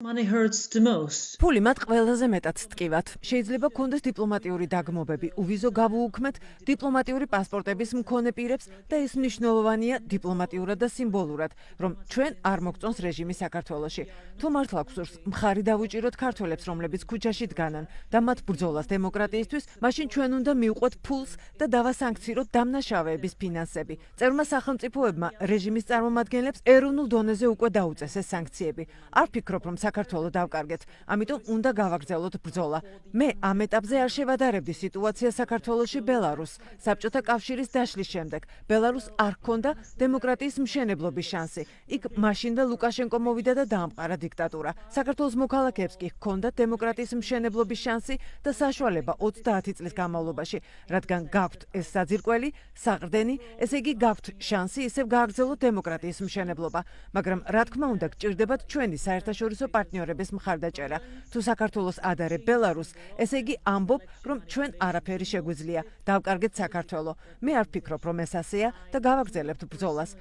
Money hurts the most. ფული მათ ყველაზე მეტად ტკივათ. შეიძლება გქონდეს დიპლომატიური დაგმობები, უვიზო გავუუქმეთ დიპლომატიური პასპორტების მქონე პირებს და ეს მნიშვნელოვანია დიპლომატიურად და სიმბოლურად, რომ ჩვენ არ მოგწონს რეჟიმი საქართველოში. თუ მართლა გსურს მხარი დავუჭიროთ ქართველებს, რომლებიც ქუჩაში დგანან და მათ ბრძოლას დემოკრატიისთვის, მაშინ ჩვენ უნდა მივყვეთ ფულს და დავასანქციროთ დამნაშავეების ფინანსები. წერმა სახელმწიფოებმა რეჟიმის წარმომადგენლებს ეროვნულ დონეზე უკვე დაუწეს ეს სანქციები. არ ფიქრობ, რომ საქართველო დავკარგეთ, ამიტომ უნდა გავაგრძელოთ ბრძოლა. მე ამ ეტაპზე არ შევადარებდი სიტუაცია საქართველოში ბელარუსს. საბჭოთა კავშირის დაშლის შემდეგ ბელარუსს არ ჰქონდა დემოკრატიის მშენებლობის შანსი. იქ მაშინვე ლუკაშენკო მოვიდა და დაამყარა დიქტატურა. საქართველოს მოქალაქეებს კი ჰქონდათ დემოკრატიის მშენებლობის შანსი და საშუალება 30 წლის განმავლობაში, რადგან გაქვთ ეს საძირკველი, საყრდენი, ესე იგი გაქვთ შანსი ისევ გააგრძელოთ დემოკრატიის მშენებლობა, მაგრამ რა თქმა უნდა გჭირდებათ ჩვენი საერთაშორისო პარტნიორების მხარდაჭერა. თუ საქართველოს ადარებ ბელარუსს, ესე იგი ამბობ, რომ ჩვენ არაფერი შეგვიძლია, დავკარგეთ საქართველო. მე არ ვფიქრობ, რომ ეს ასეა და გავაგრძელებთ ბრძოლას.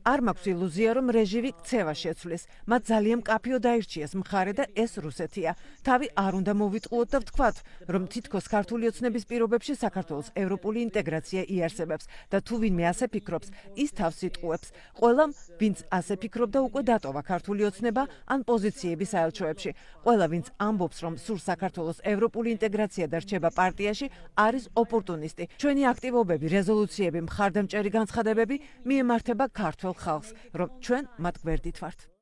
არ მაქვს ილუზია, რომ რეჟიმი ქცევა შეცვლის. მათ ძალიან მკაფიო დაირჩიეს მხარე და ეს რუსეთია. თავი არ უნდა მოვიტყუოთ და ვთქვათ, რომ თითქოს ქართული ოცნების პირობებში საქართველოს ევროპული ინტეგრაცია იარსებებს და თუ ვინმე ასე ფიქრობს, ის თავს იტყუებს. ყველამ, ვინც ასე ფიქრობდა, უკვე დატოვა ქართული ოცნება ან პოზიციები საელჩოებში. ყველა, ვინც ამბობს, რომ სურს საქართველოს ევროპული ინტეგრაცია და რჩება პარტიაში, არის ოპორტუნისტი. ჩვენი აქტივობები, რეზოლუციები, მხარდამჭერი განცხადებები მიემართება ქართულ ხალხს, რომ ჩვენ მათ გვერდით ვართ.